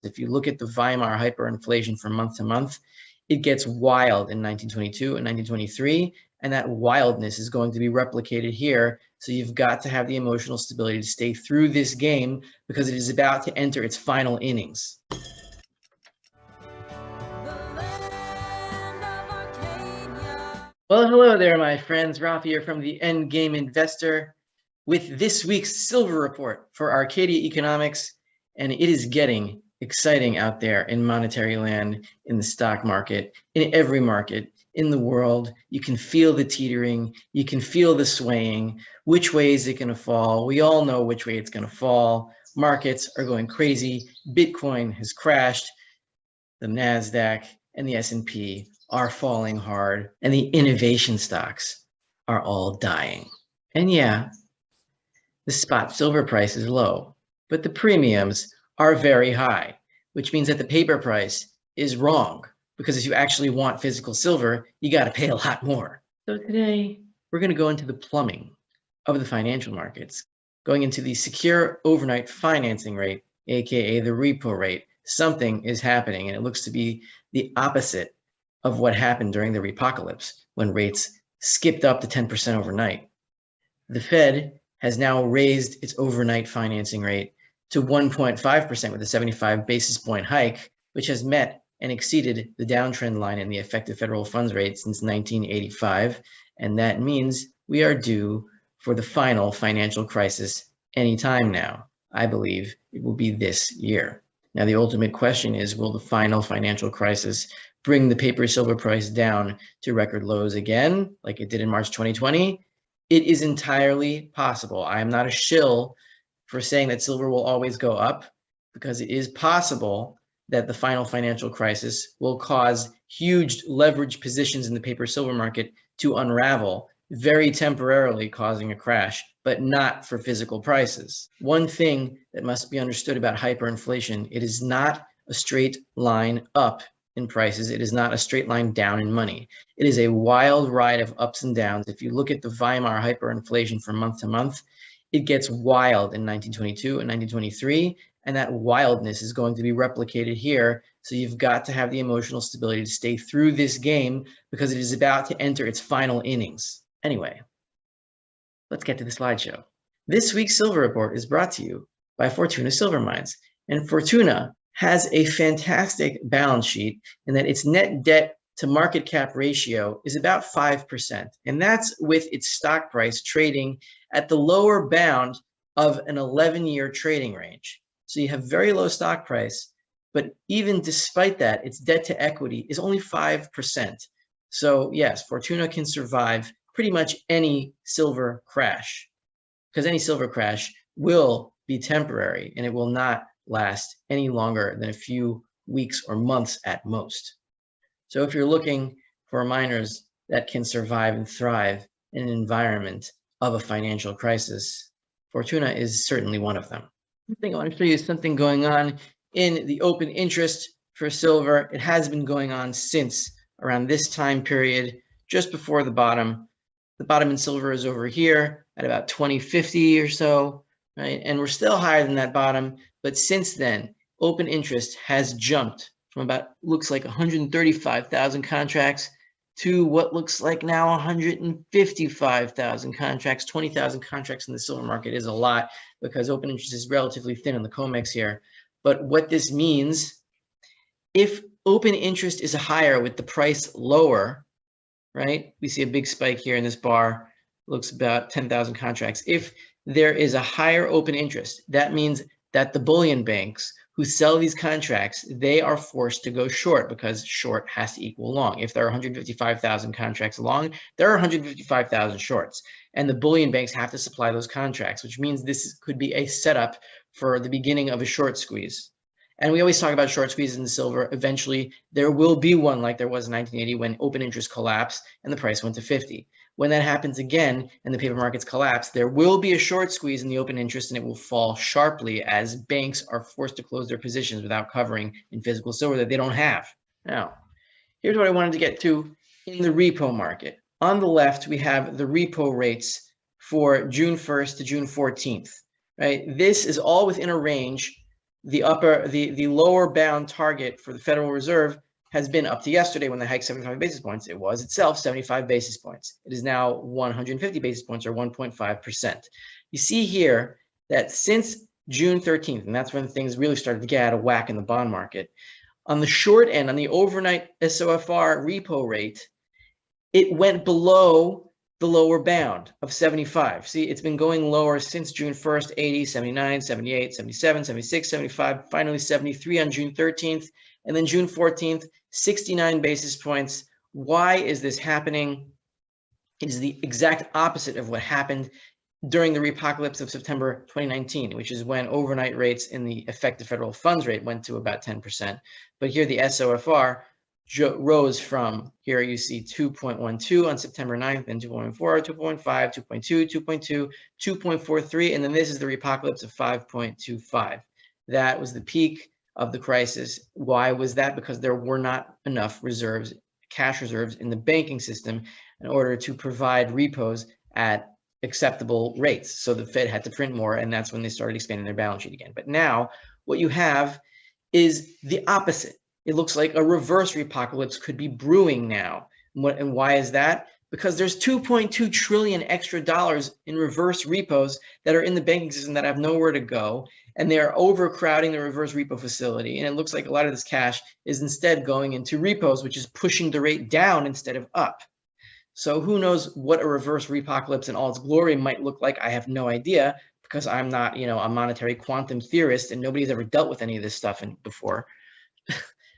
If you look at the Weimar hyperinflation from month to month, it gets wild in 1922 and 1923, and that wildness is going to be replicated here. So you've got to have the emotional stability to stay through this game because it is about to enter its final innings. Well, hello there, my friends. Rafi here from the Endgame Investor with this week's silver report for Arcadia Economics, and it is getting exciting out there in monetary land, in the stock market, in every market in the world. You can feel the teetering, you can feel the swaying. Which way is it going to fall? We all know which way it's going to fall. Markets are going crazy. Bitcoin has crashed. The NASDAQ and the S&P are falling hard, and the innovation stocks are all dying. And yeah, the spot silver price is low, but the premiums are very high, which means that the paper price is wrong, because if you actually want physical silver, you got to pay a lot more. So today, we're going to go into the plumbing of the financial markets, going into the secure overnight financing rate, aka the repo rate. Something is happening, and it looks to be the opposite of what happened during the repocalypse, when rates skipped up to 10% overnight. The Fed has now raised its overnight financing rate to 1.5% with a 75 basis point hike, which has met and exceeded the downtrend line in the effective federal funds rate since 1985. And that means we are due for the final financial crisis anytime now. I believe it will be this year. Now, the ultimate question is, will the final financial crisis bring the paper silver price down to record lows again, like it did in March 2020? It is entirely possible. I am not a shill for saying that silver will always go up, because it is possible that the final financial crisis will cause huge leverage positions in the paper silver market to unravel, very temporarily causing a crash, but not for physical prices. One thing that must be understood about hyperinflation: it is not a straight line up in prices. It is not a straight line down in money. It is a wild ride of ups and downs. If you look at the Weimar hyperinflation from month to month, it gets wild in 1922 and 1923, and that wildness is going to be replicated here. So you've got to have the emotional stability to stay through this game because it is about to enter its final innings. Anyway, let's get to the slideshow. This week's silver report is brought to you by Fortuna Silver Mines, and Fortuna has a fantastic balance sheet in that its net debt to market cap ratio is about 5%. And that's with its stock price trading at the lower bound of an 11-year trading range. So you have very low stock price, but even despite that, its debt to equity is only 5%. So yes, Fortuna can survive pretty much any silver crash, because any silver crash will be temporary and it will not last any longer than a few weeks or months at most. So if you're looking for miners that can survive and thrive in an environment of a financial crisis, Fortuna is certainly one of them. I think I want to show you something going on in the open interest for silver. It has been going on since around this time period, just before the bottom. The bottom in silver is over here at about 2050 or so, right? And we're still higher than that bottom. But since then, open interest has jumped from about, looks like 135,000 contracts to what looks like now 155,000 contracts. 20,000 contracts in the silver market is a lot because open interest is relatively thin on the Comex here. But what this means, if open interest is higher with the price lower, right? We see a big spike here in this bar, looks about 10,000 contracts. If there is a higher open interest, that means that the bullion banks who sell these contracts, they are forced to go short because short has to equal long. If there are 155,000 contracts long, there are 155,000 shorts. And the bullion banks have to supply those contracts, which means this could be a setup for the beginning of a short squeeze. And we always talk about short squeezes in silver. Eventually, there will be one like there was in 1980 when open interest collapsed and the price went to 50. When that happens again and the paper markets collapse, there will be a short squeeze in the open interest and it will fall sharply as banks are forced to close their positions without covering in physical silver that they don't have. Now, here's what I wanted to get to in the repo market. On the left, we have the repo rates for June 1st to June 14th, right? This is all within a range the lower bound target for the Federal Reserve has been up to yesterday when they hiked 75 basis points. It was itself 75 basis points. It is now 150 basis points or 1.5%. You see here that since June 13th, and that's when things really started to get out of whack in the bond market, on the short end, on the overnight SOFR repo rate, it went below the lower bound of 75. See, it's been going lower since June 1st, 80, 79, 78, 77, 76, 75, finally 73 on June 13th, and then June 14th, 69 basis points. Why is this happening? It is the exact opposite of what happened during the repocalypse of September 2019, which is when overnight rates in the effective federal funds rate went to about 10%. But here the SOFR rose from, here you see 2.12 on September 9th, then 2.4, 2.5, 2.2, 2.2, 2.43, and then this is the repocalypse of 5.25. That was the peak of the crisis. Why was that? Because there were not enough reserves, cash reserves in the banking system in order to provide repos at acceptable rates. So the Fed had to print more, and that's when they started expanding their balance sheet again. But now what you have is the opposite. It looks like a reverse repocalypse could be brewing now. And why is that? Because there's 2.2 trillion extra dollars in reverse repos that are in the banking system that have nowhere to go, and they are overcrowding the reverse repo facility. And it looks like a lot of this cash is instead going into repos, which is pushing the rate down instead of up. So who knows what a reverse repocalypse in all its glory might look like? I have no idea, because I'm not, a monetary quantum theorist, and nobody's ever dealt with any of this stuff before.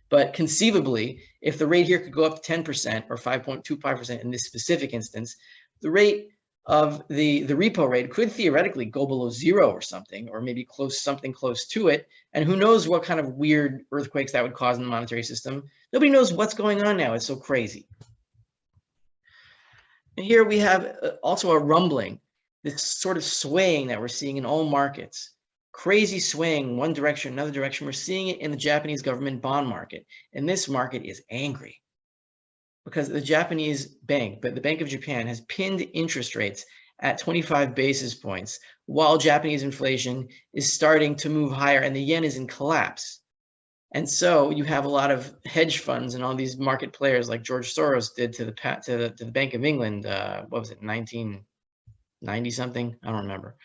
But conceivably, if the rate here could go up to 10% or 5.25% in this specific instance, the rate of the repo rate could theoretically go below zero or something, or maybe something close to it. And who knows what kind of weird earthquakes that would cause in the monetary system. Nobody knows what's going on now. It's so crazy. And here we have also a rumbling, this sort of swaying that we're seeing in all markets. Crazy swaying one direction, another direction. We're seeing it in the Japanese government bond market. And this market is angry because the Japanese bank, but the Bank of Japan, has pinned interest rates at 25 basis points while Japanese inflation is starting to move higher and the yen is in collapse. And so you have a lot of hedge funds and all these market players like George Soros did to the Bank of England, what was it, 1990 something? I don't remember.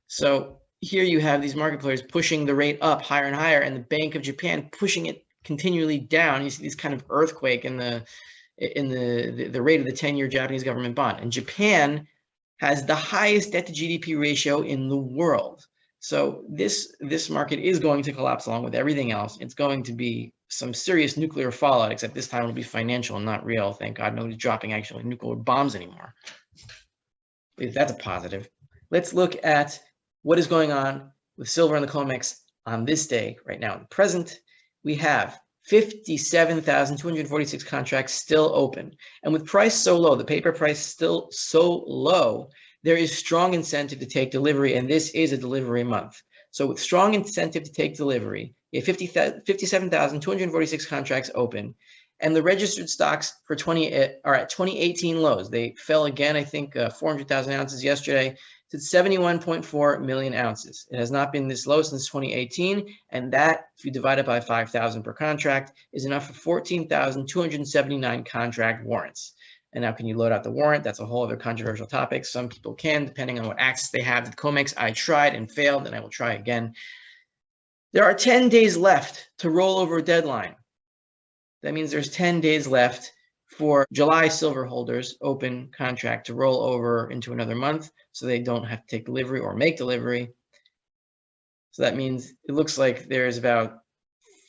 So here you have these market players pushing the rate up higher and higher, and the Bank of Japan pushing it continually down. You see this kind of earthquake in the rate of the 10-year Japanese government bond. And Japan has the highest debt to GDP ratio in the world. So this market is going to collapse along with everything else. It's going to be some serious nuclear fallout, except this time it'll be financial and not real. Thank God nobody's dropping actually nuclear bombs anymore. That's a positive. Let's look at what is going on with silver and the Comex on this day right now. In the present, we have 57,246 contracts still open. And with price so low, the paper price still so low, there is strong incentive to take delivery, and this is a delivery month. So with strong incentive to take delivery, you have 57,246 contracts open, and the registered stocks for are at 2018 lows. They fell again, I think, 400,000 ounces yesterday to 71.4 million ounces. It has not been this low since 2018, and that, if you divide it by 5,000 per contract, is enough for 14,279 contract warrants. And now, can you load out the warrant? That's a whole other controversial topic. Some people can, depending on what access they have to the Comex. I tried and failed, and I will try again. There are 10 days left to roll over a deadline. That means there's 10 days left for July silver holders open contract to roll over into another month, so they don't have to take delivery or make delivery. So that means it looks like there's about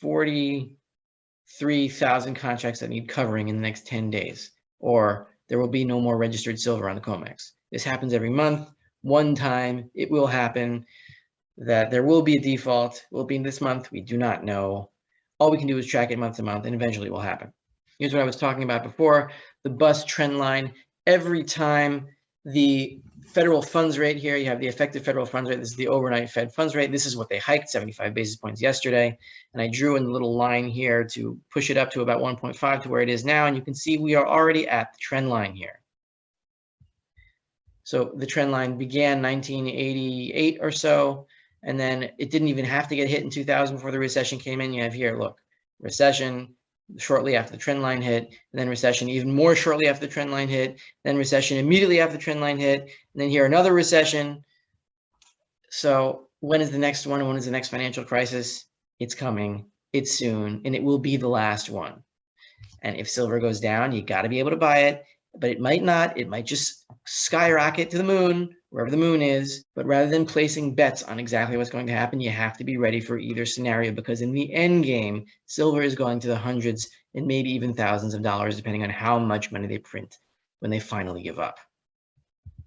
43,000 contracts that need covering in the next 10 days. Or there will be no more registered silver on the Comex. This happens every month. One time it will happen that there will be a default. Will it be in this month? We do not know. All we can do is track it month to month, and eventually it will happen. Here's what I was talking about before, the bus trend line. Every time the federal funds rate here, you have the effective federal funds rate. This is the overnight Fed funds rate. This is what they hiked, 75 basis points yesterday. And I drew in the little line here to push it up to about 1.5 to where it is now. And you can see we are already at the trend line here. So the trend line began 1988 or so. And then it didn't even have to get hit in 2000 before the recession came in. You have here, look, recession shortly after the trend line hit, and then recession even more shortly after the trend line hit, then recession immediately after the trend line hit, and then here another recession. So when is the next one? When is the next financial crisis? It's coming. It's soon, and it will be the last one. And if silver goes down, you got to be able to buy it, but it might not. It might just skyrocket to the moon, wherever the moon is. But rather than placing bets on exactly what's going to happen, you have to be ready for either scenario, because in the end game, silver is going to the hundreds and maybe even thousands of dollars, depending on how much money they print when they finally give up.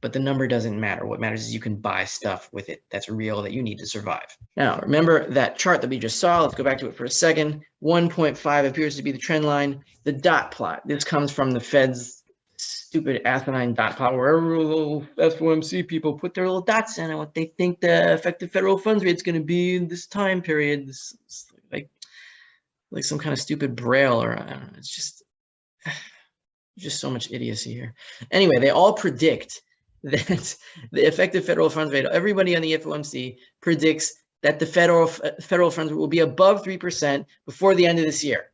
But the number doesn't matter. What matters is you can buy stuff with it that's real, that you need to survive. Now, remember that chart that we just saw. Let's go back to it for a second. 1.5 appears to be the trend line. The dot plot. This comes from the Fed's stupid asinine dot plot, where every little FOMC people put their little dots in on what they think the effective federal funds rate is going to be in this time period. This like some kind of stupid braille, or I don't know. It's just so much idiocy here. Anyway, they all predict that the effective federal funds rate, everybody on the FOMC predicts that the federal funds rate will be above 3% before the end of this year.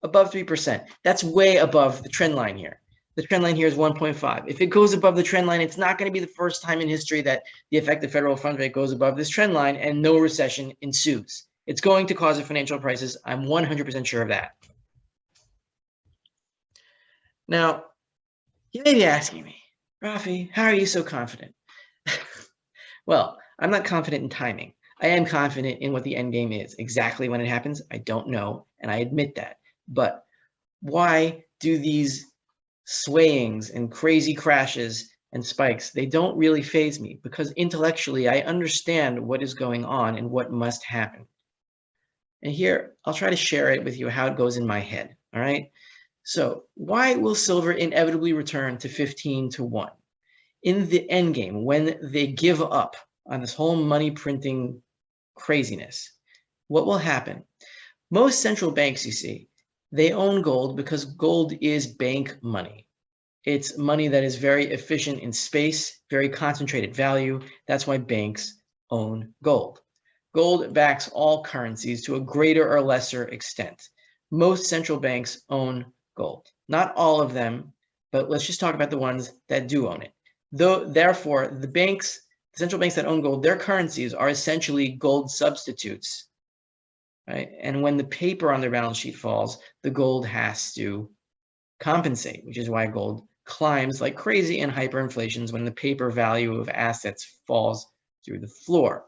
Above 3%. That's way above the trend line here. The trend line here is 1.5. If it goes above the trend line, it's not going to be the first time in history that the effective federal funds rate goes above this trend line and no recession ensues. It's going to cause a financial crisis. I'm 100% sure of that. Now, you may be asking me, Rafi, how are you so confident? Well, I'm not confident in timing. I am confident in what the end game is. Exactly when it happens, I don't know, and I admit that. But why do these swayings and crazy crashes and spikes, they don't really faze me? Because intellectually, I understand what is going on and what must happen. And here, I'll try to share it with you how it goes in my head, all right? So why will silver inevitably return to 15 to 1? In the end game, when they give up on this whole money printing craziness, what will happen? Most central banks, you see, they own gold because gold is bank money. It's money that is very efficient in space, very concentrated value. That's why banks own gold. Gold backs all currencies to a greater or lesser extent. Most central banks own gold. Not all of them, but let's just talk about the ones that do own it. Therefore, the central banks that own gold, their currencies are essentially gold substitutes, right? And when the paper on their balance sheet falls, the gold has to compensate, which is why gold climbs like crazy in hyperinflations when the paper value of assets falls through the floor.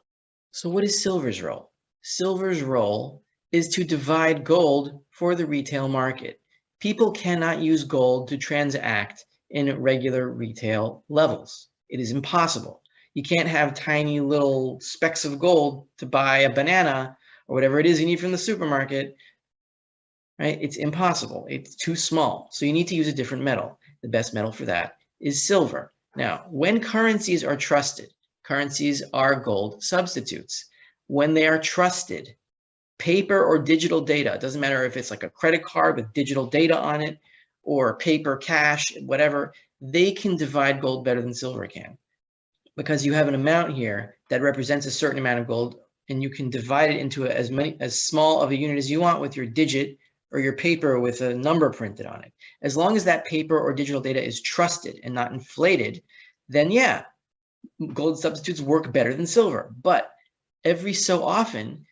So what is silver's role? Silver's role is to divide gold for the retail market. People cannot use gold to transact in regular retail levels. It is impossible. You can't have tiny little specks of gold to buy a banana or whatever it is you need from the supermarket, right? It's impossible. It's too small. So you need to use a different metal. The best metal for that is silver. Now, when currencies are trusted, currencies are gold substitutes. When they are trusted, paper or digital data, it doesn't matter if it's like a credit card with digital data on it or paper cash, whatever, they can divide gold better than silver can, because you have an amount here that represents a certain amount of gold, and you can divide it into as small of a unit as you want with your digit or your paper with a number printed on it. As long as that paper or digital data is trusted and not inflated, then yeah, gold substitutes work better than silver. But every so often,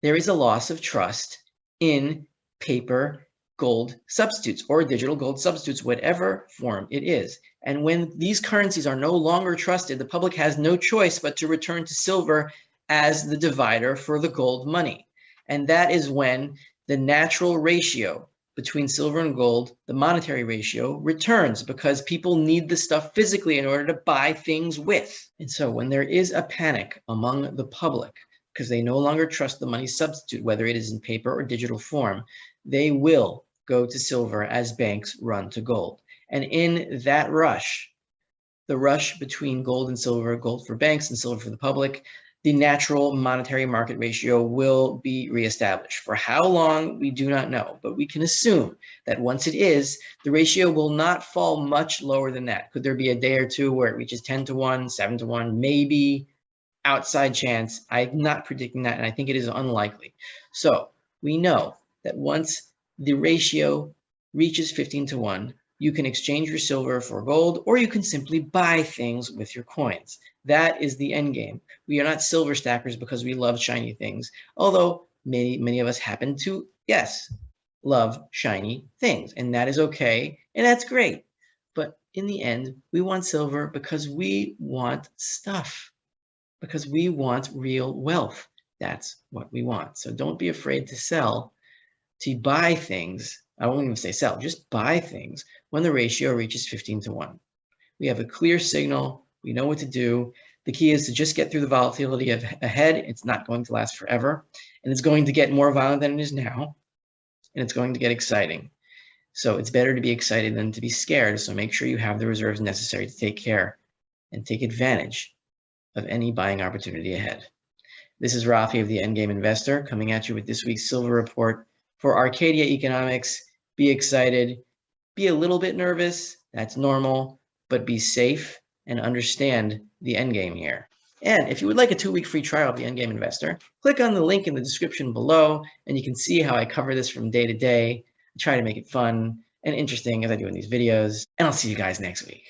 there is a loss of trust in paper gold substitutes or digital gold substitutes, whatever form it is. And when these currencies are no longer trusted, the public has no choice but to return to silver as the divider for the gold money. And that is when the natural ratio between silver and gold, the monetary ratio, returns, because people need the stuff physically in order to buy things with. And so when there is a panic among the public, because they no longer trust the money substitute, whether it is in paper or digital form, they will go to silver as banks run to gold. And in that rush, the rush between gold and silver, gold for banks and silver for the public, the natural monetary market ratio will be reestablished. For how long, we do not know, but we can assume that once it is, the ratio will not fall much lower than that. Could there be a day or two where it reaches 10 to 1, 7 to 1, maybe? outside chance. I'm not predicting that, and I think it is unlikely. So we know that once the ratio reaches 15-1, you can exchange your silver for gold, or you can simply buy things with your coins. That is the end game. We are not silver stackers because we love shiny things, although many of us happen to, yes, love shiny things, and that is okay, and that's great. But in the end, we want silver because we want stuff, because we want real wealth. That's what we want. So don't be afraid to sell, to buy things. I won't even say sell, just buy things when the ratio reaches 15-1. We have a clear signal. We know what to do. The key is to just get through the volatility ahead. It's not going to last forever, and it's going to get more violent than it is now, and it's going to get exciting. So it's better to be excited than to be scared. So make sure you have the reserves necessary to take care and take advantage of any buying opportunity ahead. This is Rafi of the Endgame Investor coming at you with this week's silver report for Arcadia Economics. Be excited, be a little bit nervous, that's normal, but be safe and understand the endgame here. And if you would like a 2-week free trial of the Endgame Investor, click on the link in the description below, and you can see how I cover this from day to day. I try to make it fun and interesting as I do in these videos, and I'll see you guys next week.